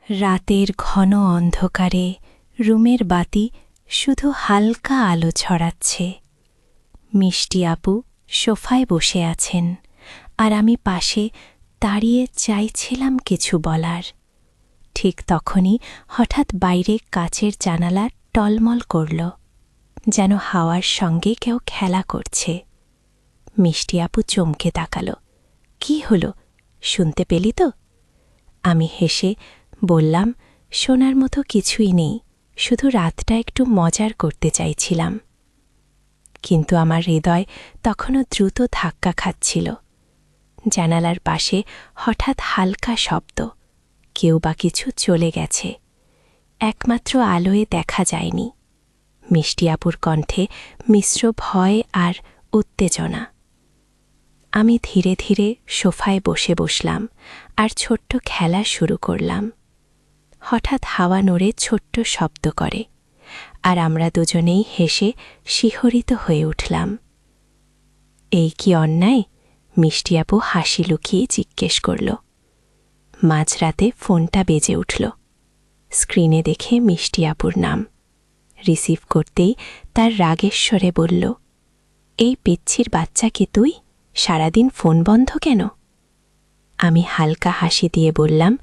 রাতের ঘন অন্ধকারে রুমের বাতি শুধু হালকা আলো ছড়াচ্ছে। মিষ্টি আপু সোফায় বসে আছেন, আর আমি পাশে দাঁড়িয়ে চাইছিলাম কিছু বলার। ঠিক তখনই হঠাৎ বাইরে কাচের জানালা টলমল করল, যেন হাওয়ার সঙ্গে কেউ খেলা করছে। মিষ্টি আপু চমকে তাকালো। কি হলো, শুনতে পেলি তো? আমি হেসে বললাম, শোনার মতো কিছুই নেই, শুধু রাতটা একটু মজার করতে চাইছিলাম। কিন্তু আমার হৃদয় তখনও দ্রুত ধাক্কা খাচ্ছিল। জানালার পাশে হঠাৎ হালকা শব্দ, কেউ বা কিছু চলে গেছে। একমাত্র আলোয় দেখা যায়নি। মিষ্টি আপুর কণ্ঠে মিশ্র ভয় আর উত্তেজনা। আমি ধীরে ধীরে সোফায় বসে বসলাম আর ছোট্ট খেলা শুরু করলাম। হঠাৎ হাওয়া নড়ে ছোট্ট শব্দ করে, আর আমরা দুজনেই হেসে শিহরিত হয়ে উঠলাম। এই কি অন্যায়? মিষ্টি আপু হাসি লুকিয়ে জিজ্ঞেস করল। মাঝরাতে ফোনটা বেজে উঠল। স্ক্রিনে দেখে মিষ্টি আপুর নাম। রিসিভ করতেই তার রাগেশ্বরে বলল, এই পিচ্ছির বাচ্চা কি তুই? সারাদিন ফোন বন্ধ কেন? আমি হালকা হাসি দিয়ে বললাম,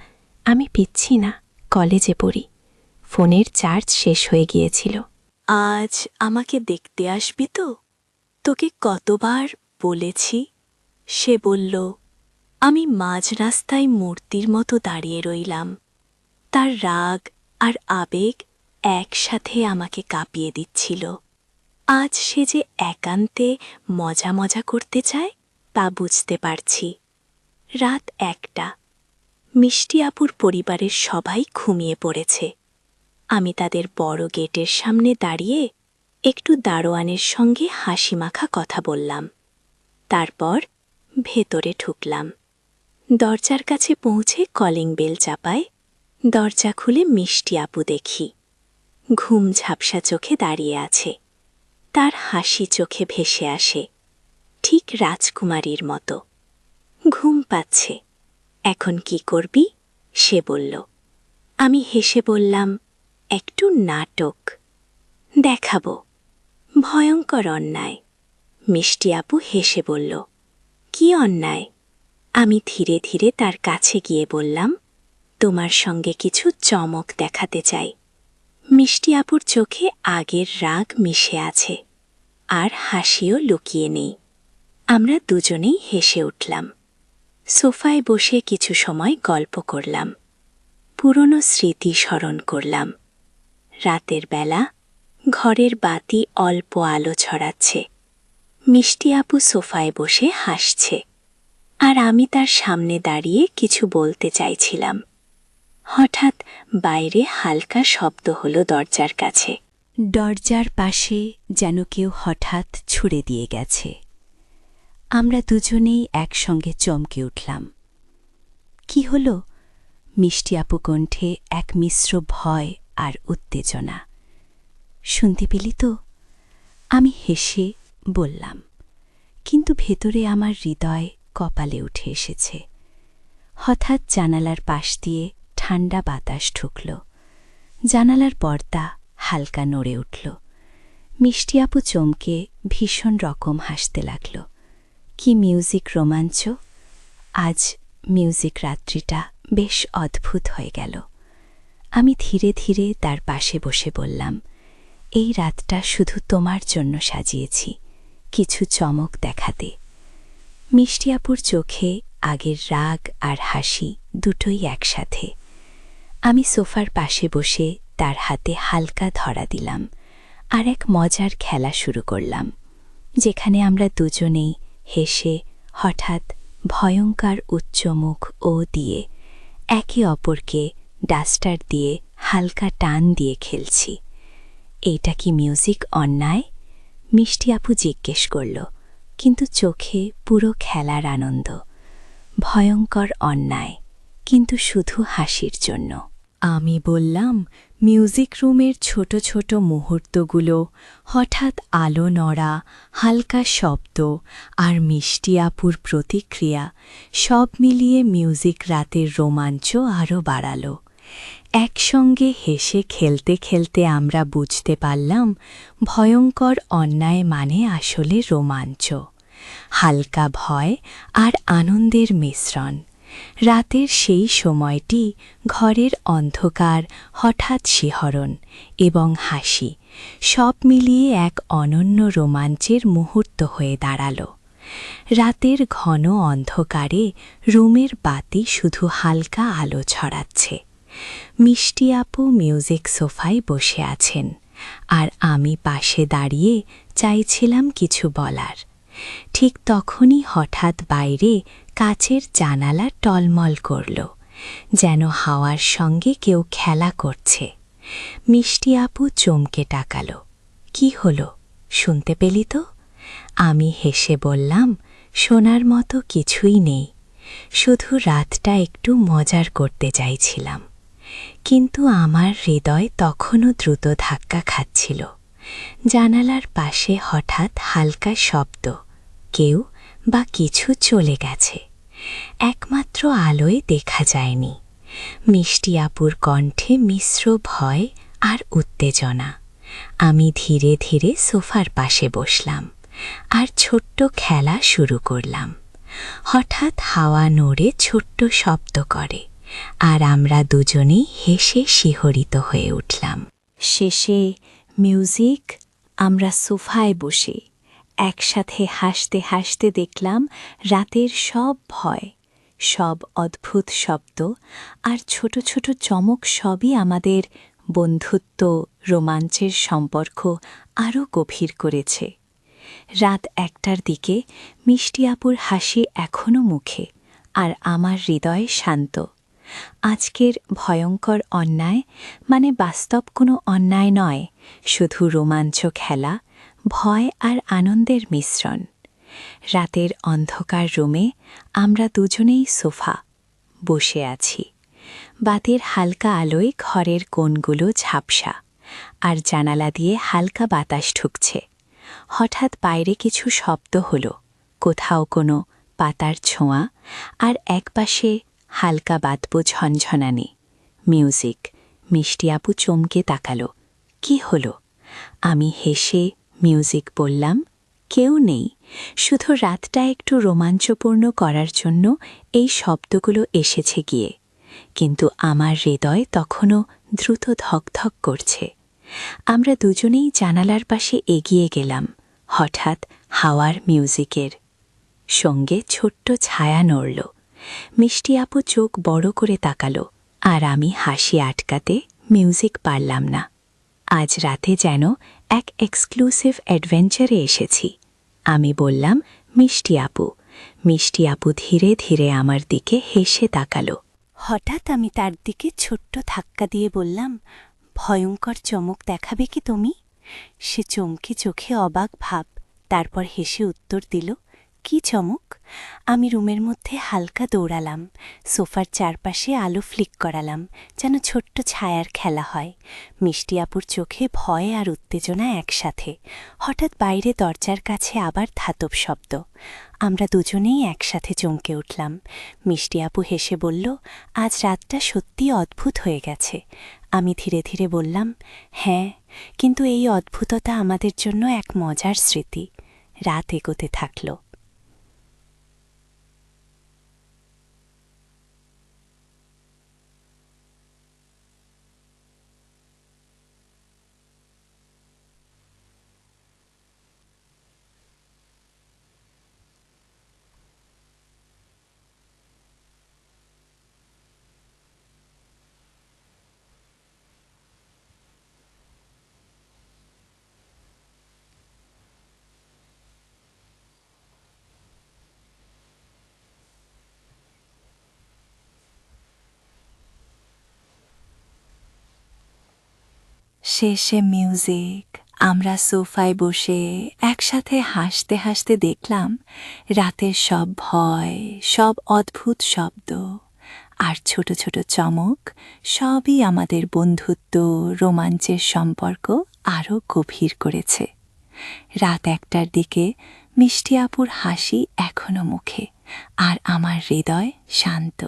আমি পিচ্ছি না, কলেজে পড়ি। ফোনের চার্জ শেষ হয়ে গিয়েছিল। আজ আমাকে দেখতে আসবি তো? তোকে কতবার বলেছি। সে বলল। আমি মাঝ রাস্তায় মূর্তির মতো দাঁড়িয়ে রইলাম। তার রাগ আর আবেগ একসাথে আমাকে কাঁপিয়ে দিচ্ছিল। আজ সে যে একান্তে মজা মজা করতে চায় তা বুঝতে পারছি। রাত 1টা। মিষ্টি আপুর পরিবারের সবাই ঘুমিয়ে পড়েছে। আমি তাদের বড় গেটের সামনে দাঁড়িয়ে একটু দারোয়ানের সঙ্গে হাসিমাখা কথা বললাম। তারপর ভেতরে ঢুকলাম। দরজার কাছে পৌঁছে কলিং বেল চাপায়। দরজা খুলে মিষ্টি আপু দেখি। ঘুম ঝাপসা চোখে দাঁড়িয়ে আছে। তার হাসি চোখে ভেসে আসে, ঠিক রাজকুমারীর মতো। ঘুম পাচ্ছে। এখন কি করবি? সে বলল। আমি হেসে বললাম, একটু নাটক দেখাবো। ভয়ঙ্কর অন্যায়। মিষ্টি আপু হেসে বলল, কি অন্যায়? আমি ধীরে ধীরে তার কাছে গিয়ে বললাম, তোমার সঙ্গে কিছু চমক দেখাতে চাই। মিষ্টি আপুর চোখে আগের রাগ মিশে আছে, আর হাসিও লুকিয়ে নেই। আমরা দুজনেই হেসে উঠলাম। সোফায় বসে কিছু সময় গল্প করলাম। পুরনো স্মৃতি স্মরণ করলাম। রাতের বেলা ঘরের বাতি অল্প আলো ছড়াচ্ছে। মিষ্টি আপু সোফায় বসে হাসছে, আর আমি তার সামনে দাঁড়িয়ে কিছু বলতে চাইছিলাম। হঠাৎ বাইরে হালকা শব্দ হলো দরজার কাছে। দরজার পাশে যেন কেউ হঠাৎ ছুঁড়ে দিয়ে গেছে। আমরা দুজনেই একসঙ্গে চমকে উঠলাম। কি হলো? মিষ্টি আপু কণ্ঠে এক মিশ্র ভয় আর উত্তেজনা। শুনতে পেলি তো? আমি হেসে বললাম, কিন্তু ভেতরে আমার হৃদয় কপালে উঠে এসেছে। হঠাৎ জানালার পাশ দিয়ে ঠান্ডা বাতাস ঢুকল। জানালার পর্দা হালকা নড়ে উঠল। মিষ্টি আপু চমকে ভীষণ রকম হাসতে লাগল। কি মিউজিক রোমাঞ্চ! আজ মিউজিক রাত্রিটা বেশ অদ্ভুত হয়ে গেল। আমি ধীরে ধীরে তার পাশে বসে বললাম, এই রাতটা শুধু তোমার জন্য সাজিয়েছি, কিছু চমক দেখাতে। মিষ্টি আপুর চোখে আগের রাগ আর হাসি দুটোই একসাথে। আমি সোফার পাশে বসে তার হাতে হালকা ধরা দিলাম, আর এক মজার খেলা শুরু করলাম, যেখানে আমরা দুজনেই হেসে হঠাৎ ভয়ঙ্কর উচ্চ মুখ ও দিয়ে একে অপরকে ডাস্টার দিয়ে হালকা টান দিয়ে খেলছি। এইটা কি মিউজিক অন্যায়? মিষ্টি আপু জিজ্ঞেস করল, কিন্তু চোখে পুরো খেলার আনন্দ। ভয়ঙ্কর অন্যায়, কিন্তু শুধু হাসির জন্য। আমি বললাম, মিউজিক রুমের ছোট ছোট মুহূর্তগুলো, হঠাৎ আলো নড়া, হালকা শব্দ আর মিষ্টি আপুর প্রতিক্রিয়া, সব মিলিয়ে মিউজিক রাতের রোমাঞ্চ আরও বাড়াল। একসঙ্গে হেসে খেলতে খেলতে আমরা বুঝতে পারলাম ভয়ঙ্কর অন্যায় মানে আসলে রোমাঞ্চ, হালকা ভয় আর আনন্দের মিশ্রণ। রাতের সেই সময়টি ঘরের অন্ধকার, হঠাৎ শিহরণ এবং হাসি সব মিলিয়ে এক অনন্য রোমাঞ্চের মুহূর্ত হয়ে দাঁড়াল। রাতের ঘন অন্ধকারে রুমের বাতি শুধু হালকা আলো ছড়াচ্ছে। মিষ্টি আপু মিউজিক সোফায় বসে আছেন, আর আমি পাশে দাঁড়িয়ে চাইছিলাম কিছু বলার। ঠিক তখনই হঠাৎ বাইরে কাচের জানালা টলমল করল, যেন হাওয়ার সঙ্গে কেউ খেলা করছে। মিষ্টি আপু চমকে তাকাল। কি হলো, শুনতে পেলি তো? আমি হেসে বললাম, শোনার মতো কিছুই নেই, শুধু রাতটা একটু মজার করতে চাইছিলাম। কিন্তু আমার হৃদয় তখনও দ্রুত ধাক্কা খাচ্ছিল। জানালার পাশে হঠাৎ হালকা শব্দ, কেউ বা কিছু চলে গেছে। একমাত্র আলোয় দেখা যায়নি। মিষ্টি আপুর কণ্ঠে মিশ্র ভয় আর উত্তেজনা। আমি ধীরে ধীরে সোফার পাশে বসলাম আর ছোট্ট খেলা শুরু করলাম। হঠাৎ হাওয়া নড়ে ছোট্ট শব্দ করে, আর আমরা দুজনেই হেসে শিহরিত হয়ে উঠলাম। শেষে মিউজিক, আমরা সোফায় বসে একসাথে হাসতে হাসতে দেখলাম রাতের সব ভয়, সব অদ্ভুত শব্দ আর ছোট ছোট চমক সবই আমাদের বন্ধুত্ব, রোমাঞ্চের সম্পর্ক আরও গভীর করেছে। রাত 1টার দিকে মিষ্টি আপুর হাসি এখনও মুখে, আর আমার হৃদয় শান্ত। আজকের ভয়ঙ্কর অন্যায় মানে বাস্তব কোনো অন্যায় নয়, শুধু রোমাঞ্চ খেলা, ভয় আর আনন্দের মিশ্রণ। রাতের অন্ধকার রুমে আমরা দুজনেই সোফা বসে আছি। বাতির হালকা আলোয় ঘরের কোণগুলো ঝাপসা, আর জানালা দিয়ে হালকা বাতাস ঢুকছে। হঠাৎ বাইরে কিছু শব্দ হলো, কোথাও কোনো পাতার ছোঁয়া, আর একপাশে হালকা বাতবো ঝনঝনানি। মিউজিক। মিষ্টি আপু চমকে তাকালো। কি হলো? আমি হেসে মিউজিক বললাম, কেউ নেই, শুধু রাতটা একটু রোমাঞ্চপূর্ণ করার জন্য এই শব্দগুলো এসেছে গিয়ে। কিন্তু আমার হৃদয় তখনও দ্রুত ধকধক করছে। আমরা দুজনেই জানালার পাশে এগিয়ে গেলাম। হঠাৎ হাওয়ার মিউজিকের সঙ্গে ছোট্ট ছায়া নড়ল। মিষ্টি আপু চোখ বড় করে তাকালো, আর আমি হাসি আটকাতে মিউজিক পারলাম না। আজ রাতে যেন এক এক্সক্লুসিভ অ্যাডভেঞ্চারে এসেছি, আমি বললাম। মিষ্টি আপু ধীরে ধীরে আমার দিকে হেসে তাকালো। হঠাৎ আমি তার দিকে ছোট্ট ধাক্কা দিয়ে বললাম, ভয়ঙ্কর চমক দেখাবে কি তুমি? সে চমকে চোখে অবাক ভাব, তারপর হেসে উত্তর দিল, কি চমক? আমি রুমের মধ্যে হালকা দৌড়ালাম, সোফার চারপাশে আলো ফ্লিক করালাম, যেন ছোট্ট ছায়ার খেলা হয়। মিষ্টি আপুর চোখে ভয় আর উত্তেজনা একসাথে। হঠাৎ বাইরে দরজার কাছে আবার ধাতব শব্দ। আমরা দুজনেই একসাথে চমকে উঠলাম। মিষ্টি আপু হেসে বলল, আজ রাতটা সত্যি অদ্ভুত হয়ে গেছে। আমি ধীরে ধীরে বললাম, হ্যাঁ, কিন্তু এই অদ্ভুততা আমাদের জন্য এক মজার স্মৃতি। রাত এগোতে থাকল। শেষে মিউজিক, আমরা সোফায় বসে একসাথে হাসতে হাসতে দেখলাম রাতের সব ভয়, সব অদ্ভুত শব্দ আর ছোট ছোট চমক সবই আমাদের বন্ধুত্ব, রোমাঞ্চের সম্পর্ক আরও গভীর করেছে। রাত 1টার দিকে মিষ্টি আপুর হাসি এখনো মুখে, আর আমার হৃদয় শান্ত।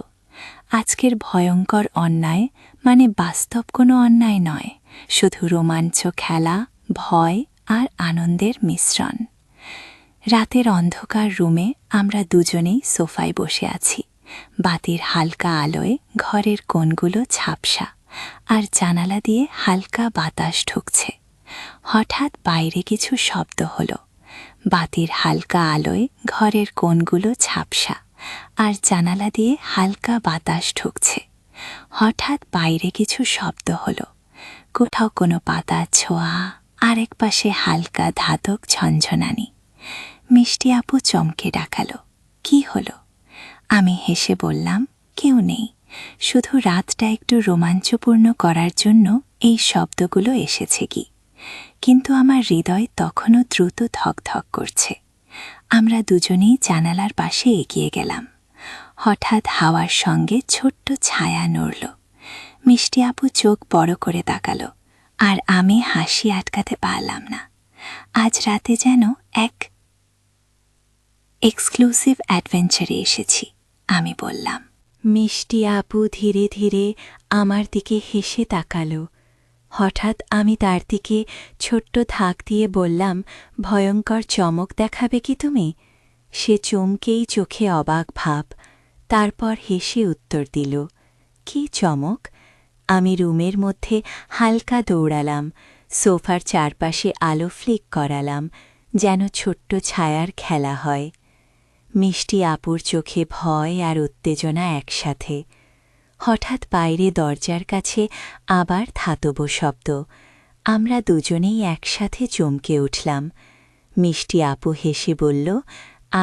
আজকের ভয়ঙ্কর অন্যায় মানে বাস্তব কোনো অন্যায় নয়, শুধু রোমাঞ্চ, খেলা, ভয় আর আনন্দের মিশ্রণ। রাতের অন্ধকার রুমে আমরা দুজনেই সোফায় বসে আছি। বাতির হালকা আলোয় ঘরের কোণগুলো ঝাপসা, আর জানালা দিয়ে হালকা বাতাস ঢুকছে। হঠাৎ বাইরে কিছু শব্দ হলো। বাতির হালকা আলোয় ঘরের কোণগুলো ঝাপসা, আর জানালা দিয়ে হালকা বাতাস ঢুকছে। হঠাৎ বাইরে কিছু শব্দ হলো। কোথাও কোনো পাতা ছোঁয়া, আরেক পাশে হালকা ধাতব ঝনঝনানি। মিষ্টি আপু চমকে ডাকালো, কি হলো? আমি হেসে বললাম, কেউ নেই, শুধু রাতটা একটু রোমাঞ্চপূর্ণ করার জন্য এই শব্দগুলো এসেছে কি। কিন্তু আমার হৃদয় তখনও দ্রুত ধকধক করছে। আমরা দুজনেই জানালার পাশে এগিয়ে গেলাম। হঠাৎ হাওয়ার সঙ্গে ছোট্ট ছায়া নড়ল। মিষ্টি আপু চোখ বড় করে তাকালো, আর আমি হাসি আটকাতে পারলাম না। আজ রাতে যেন এক এক্সক্লুসিভ অ্যাডভেঞ্চারে এসেছি, আমি বললাম। মিষ্টি আপু ধীরে ধীরে আমার দিকে হেসে তাকালো। হঠাৎ আমি তার দিকে ছোট্ট ধাক দিয়ে বললাম, ভয়ঙ্কর চমক দেখাবে কি তুমি? সে চমকেই চোখে অবাক ভাব, তারপর হেসে উত্তর দিল, কি চমক? আমি রুমের মধ্যে হালকা দৌড়ালাম, সোফার চারপাশে আলো ফ্লিক করালাম, যেন ছোট্ট ছায়ার খেলা হয়। মিষ্টি আপুর চোখে ভয় আর উত্তেজনা একসাথে। হঠাৎ বাইরে দরজার কাছে আবার ধাতব শব্দ। আমরা দুজনেই একসাথে চমকে উঠলাম। মিষ্টি আপু হেসে বলল,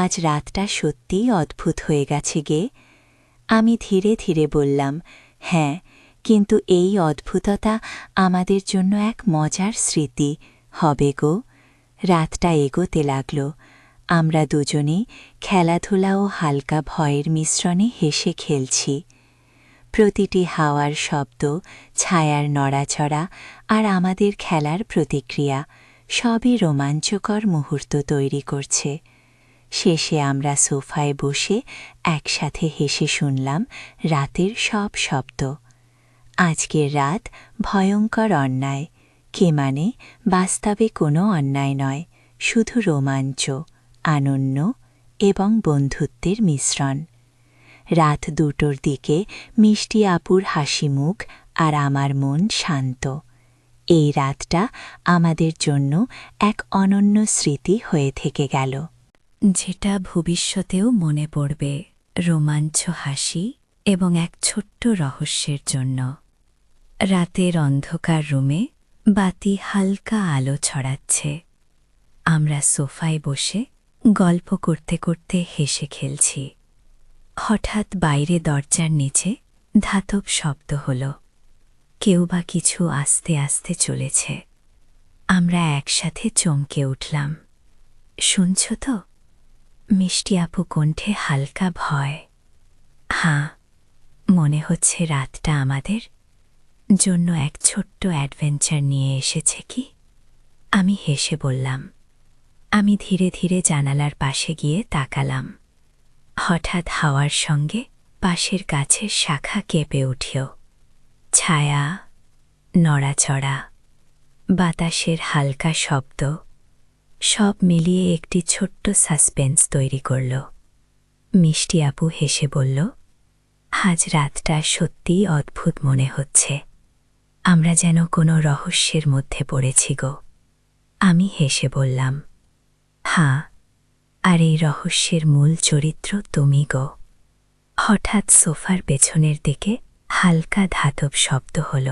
আজ রাতটা সত্যিই অদ্ভুত হয়ে গেছে গে। আমি ধীরে ধীরে বললাম, হ্যাঁ, কিন্তু এই অদ্ভুততা আমাদের জন্য এক মজার স্মৃতি হবে গো। রাতটা এগোতে লাগল। আমরা দুজনেই খেলাধুলা ও হালকা ভয়ের মিশ্রণে হেসে খেলছি। প্রতিটি হাওয়ার শব্দ, ছায়ার নড়াচড়া আর আমাদের খেলার প্রতিক্রিয়া সবই রোমাঞ্চকর মুহূর্ত তৈরি করছে। শেষে আমরা সোফায় বসে একসাথে হেসে শুনলাম রাতের সব শব্দ। আজকের রাত ভয়ঙ্কর অন্যায়, কে মানে বাস্তবে কোনো অন্যায় নয়, শুধু রোমাঞ্চ, আনন্দ এবং বন্ধুত্বের মিশ্রণ। রাত 2টোর দিকে মিষ্টি আপুর হাসি মুখ আর আমার মন শান্ত। এই রাতটা আমাদের জন্য এক অনন্য স্মৃতি হয়ে থেকে গেল, যেটা ভবিষ্যতেও মনে পড়বে, রোমাঞ্চ, হাসি এবং এক ছোট্ট রহস্যের জন্য। রাতের অন্ধকার রুমে বাতি হালকা আলো ছড়াচ্ছে। আমরা সোফায় বসে গল্প করতে করতে হেসে খেলছি। হঠাৎ বাইরে দরজার নিচে ধাতব শব্দ হল। কেউ বা কিছু আস্তে আস্তে চলেছে। আমরা একসাথে চমকে উঠলাম। শুনছ তো? মিষ্টি আপু কণ্ঠে হালকা ভয়। হ্যাঁ, মনে হচ্ছে রাতটা আমাদের জন্য এক ছোট্ট অ্যাডভেঞ্চার নিয়ে এসেছে কি। আমি হেসে বললাম। আমি ধীরে ধীরে জানালার পাশে গিয়ে তাকালাম। হঠাৎ হাওয়ার সঙ্গে পাশের গাছের শাখা কেঁপে উঠল। ছায়া, নড়াচড়া, বাতাসের হালকা শব্দ সব মিলিয়ে একটি ছোট্ট সাসপেন্স তৈরি করল। মিষ্টি আপু হেসে বলল, আজ রাতটা সত্যিই অদ্ভুত মনে হচ্ছে। আমরা যেন কোনো রহস্যের মধ্যে পড়েছি গো। আমি হেসে বললাম, হ্যাঁ, আর এই রহস্যের মূল চরিত্র তুমি গো। হঠাৎ সোফার পেছনের দিকে হালকা ধাতব শব্দ হল।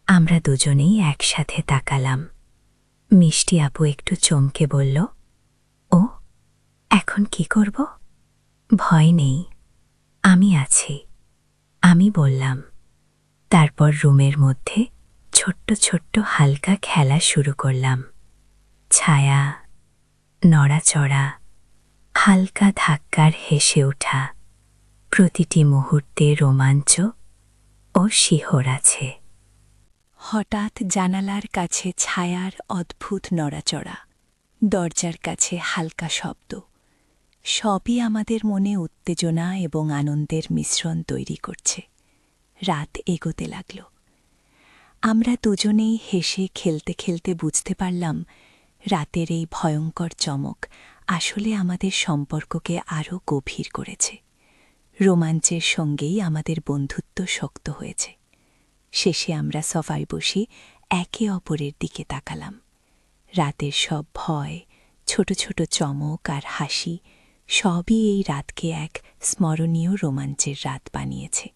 আমরা দুজনেই একসাথে তাকালাম। মিষ্টি আপু একটু চমকে বলল, ও, এখন কি করব? ভয় নেই, আমি আছি, আমি বললাম। তারপর রুমের মধ্যে ছোট্ট ছোট্ট হালকা খেলা শুরু করলাম। ছায়া, নড়াচড়া, হালকা ধাক্কার হেসে ওঠা, প্রতিটি মুহূর্তে রোমাঞ্চ ও শিহর আছে। হঠাৎ জানালার কাছে ছায়ার অদ্ভুত নড়াচড়া, দরজার কাছে হালকা শব্দ, সবই আমাদের মনে উত্তেজনা এবং আনন্দের মিশ্রণ তৈরি করছে। রাত এগোতে লাগল। আমরা দুজনেই হেসে খেলতে খেলতে বুঝতে পারলাম রাতের এই ভয়ঙ্কর চমক আসলে আমাদের সম্পর্ককে আরও গভীর করেছে। রোমাঞ্চের সঙ্গেই আমাদের বন্ধুত্ব শক্ত হয়েছে। শেষে আমরা সোফায় বসে একে অপরের দিকে তাকালাম। রাতের সব ভয়, ছোট ছোট চমক আর হাসি সবই এই রাতকে এক স্মরণীয় রোমাঞ্চের রাত বানিয়েছে।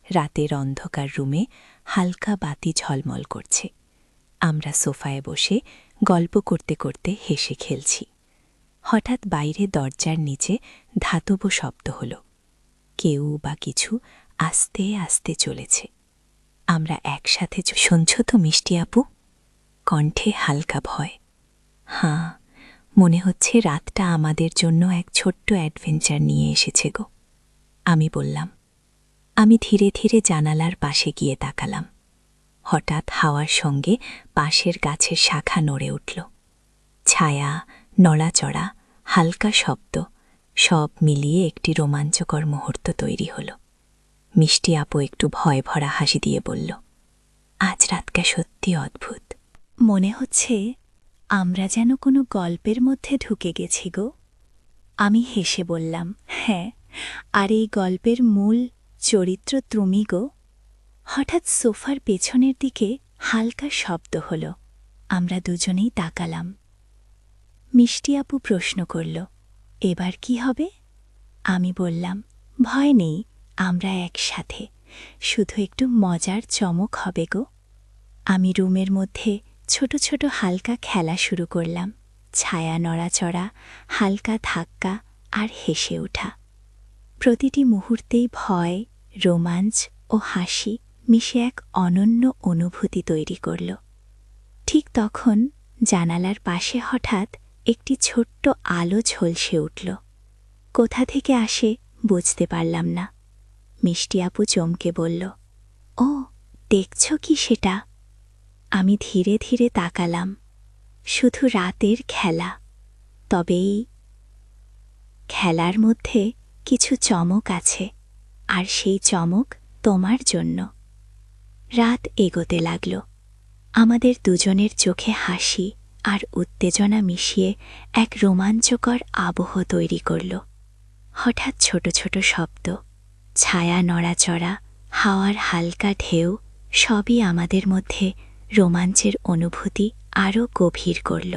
রাতের অন্ধকার রুমে হালকা বাতি ঝলমল করছে। আমরা সোফায় বসে গল্প করতে করতে হেসে খেলছি। হঠাৎ বাইরে দরজার নিচে ধাতব শব্দ হল। কেউ বা কিছু আস্তে আস্তে চলেছে। আমরা একসাথে শুনছ তো মিষ্টি আপু? কণ্ঠে হালকা ভয়। হাঁ, মনে হচ্ছে রাতটা আমাদের জন্য এক ছোট্ট অ্যাডভেঞ্চার নিয়ে এসেছে গো, আমি বললাম। আমি ধীরে ধীরে জানালার পাশে গিয়ে তাকালাম। হঠাৎ হাওয়ার সঙ্গে পাশের গাছের শাখা নড়ে উঠল। ছায়া, নড়াচড়া, হালকা শব্দ সব মিলিয়ে একটি রোমাঞ্চকর মুহূর্ত তৈরি হল। মিষ্টি আপু একটু ভয় ভরা হাসি দিয়ে বলল, আজ রাতটা সত্যি অদ্ভুত। মনে হচ্ছে আমরা যেন কোনো গল্পের মধ্যে ঢুকে গেছি গো। আমি হেসে বললাম, হ্যাঁ, আর এই গল্পের মূল চরিত্র তুমি গো। হঠাৎ সোফার পেছনের দিকে হালকা শব্দ হল। আমরা দুজনেই তাকালাম। মিষ্টি আপু প্রশ্ন করল, এবার কি হবে? আমি বললাম, ভয় নেই, আমরা একসাথে, শুধু একটু মজার চমক হবে গো। আমি রুমের মধ্যে ছোট ছোট হালকা খেলা শুরু করলাম। ছায়া নড়াচড়া, হালকা ধাক্কা আর হেসে ওঠা। প্রতিটি মুহূর্তেই ভয়, রোমাঞ্চ ও হাসি মিশে এক অনন্য অনুভূতি তৈরি করল। ঠিক তখন জানালার পাশে হঠাৎ একটি ছোট্ট আলো ঝলসে উঠল। কোথা থেকে আসে বুঝতে পারলাম না। মিষ্টি আপু চমকে বলল, ও, দেখছ কি সেটা? আমি ধীরে ধীরে তাকালাম। শুধু রাতের খেলা, তবে এই খেলার মধ্যে কিছু চমক আছে, আর সেই চমক তোমার জন্য। রাত এগোতে লাগল। আমাদের দুজনের চোখে হাসি আর উত্তেজনা মিশিয়ে এক রোমাঞ্চকর আবহ তৈরি করল। হঠাৎ ছোট ছোট শব্দ, ছায়া নড়াচড়া, হাওয়ার হালকা ঢেউ সবই আমাদের মধ্যে রোমাঞ্চের অনুভূতি আরও গভীর করল।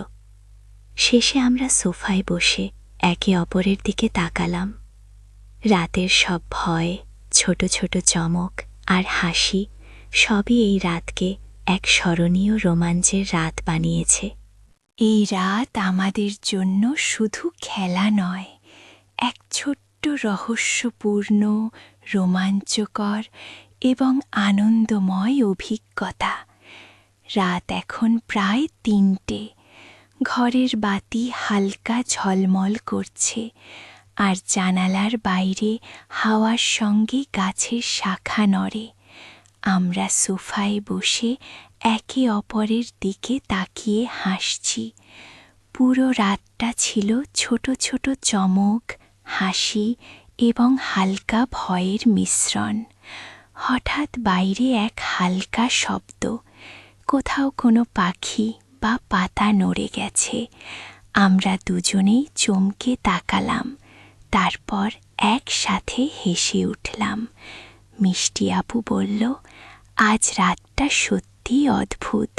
শেষে আমরা সোফায় বসে একে অপরের দিকে তাকালাম। রাতের সব ভয়, ছোট ছোট চমক আর হাসি সবই এই রাতকে এক স্মরণীয় রোমাঞ্চের রাত বানিয়েছে। এই রাত আমাদের জন্য শুধু খেলা নয়, এক ছোট্ট রহস্যপূর্ণ, রোমাঞ্চকর এবং আনন্দময় অভিজ্ঞতা। রাত এখন প্রায় ৩টে। ঘরের বাতি হালকা ঝলমল করছে, আর জানালার বাইরে হাওয়ার সঙ্গে গাছের শাখা নড়ে। আমরা সোফায় বসে একে অপরের দিকে তাকিয়ে হাসছি। পুরো রাতটা ছিল ছোট ছোট চমক, হাসি এবং হালকা ভয়ের মিশ্রণ। হঠাৎ বাইরে এক হালকা শব্দ, কোথাও কোনো পাখি বা পাতা নড়ে গেছে। আমরা দুজনেই চমকে তাকালাম, তারপর একসাথে হেসে উঠলাম। মিষ্টি আপু বলল, আজ রাতটা সত্যিই অদ্ভুত।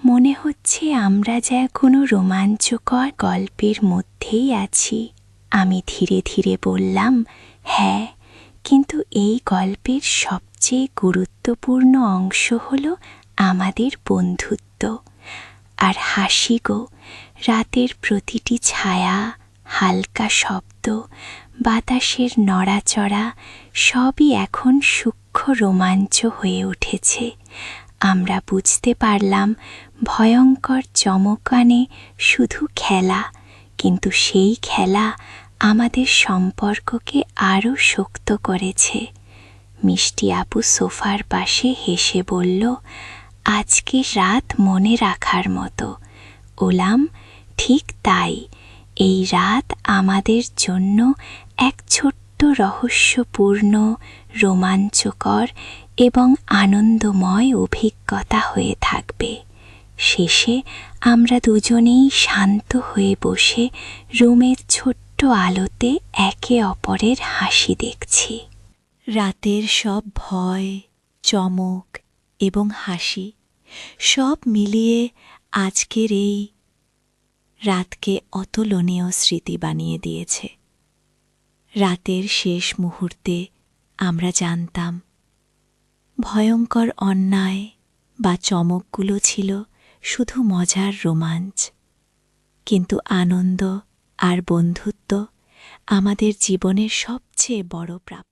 মনে হচ্ছে আমরা যে কোনো রোমাঞ্চকর গল্পের মধ্যেই আছি। আমি ধীরে ধীরে বললাম, হ্যাঁ, কিন্তু এই গল্পের সবচেয়ে গুরুত্বপূর্ণ অংশ হল আমাদের বন্ধুত্ব আর হাসি গো। রাতের প্রতিটি ছায়া, হালকা শব্দ, বাতাসের নড়াচড়া সবই এখন সূক্ষ্ম রোমাঞ্চ হয়ে উঠেছে। আমরা বুঝতে পারলাম ভয়ঙ্কর চমক মানে শুধু খেলা, কিন্তু সেই খেলা আমাদের সম্পর্ককে আরও শক্ত করেছে। মিষ্টি আপু সোফার পাশে হেসে বলল, আজকে রাত মনে রাখার মতো। ওলাম, ঠিক তাই, এই রাত আমাদের জন্য এক ছোট্ট রহস্যপূর্ণ, রোমাঞ্চকর এবং আনন্দময় অভিজ্ঞতা হয়ে থাকবে। শেষে আমরা দুজনেই শান্ত হয়ে বসে রুমের ছোট্ট আলোতে একে অপরের হাসি দেখছি। রাতের সব ভয়, চমক এবং হাসি সব মিলিয়ে আজকের এই রাতকে অতুলনীয় স্মৃতি বানিয়ে দিয়েছে। রাতের শেষ মুহূর্তে আমরা জানতাম ভয়ঙ্কর অন্যায় বা চমকগুলো ছিল শুধু মজার রোমাঞ্চ, কিন্তু আনন্দ আর বন্ধুত্ব আমাদের জীবনের সবচেয়ে বড় প্রাপ্তি।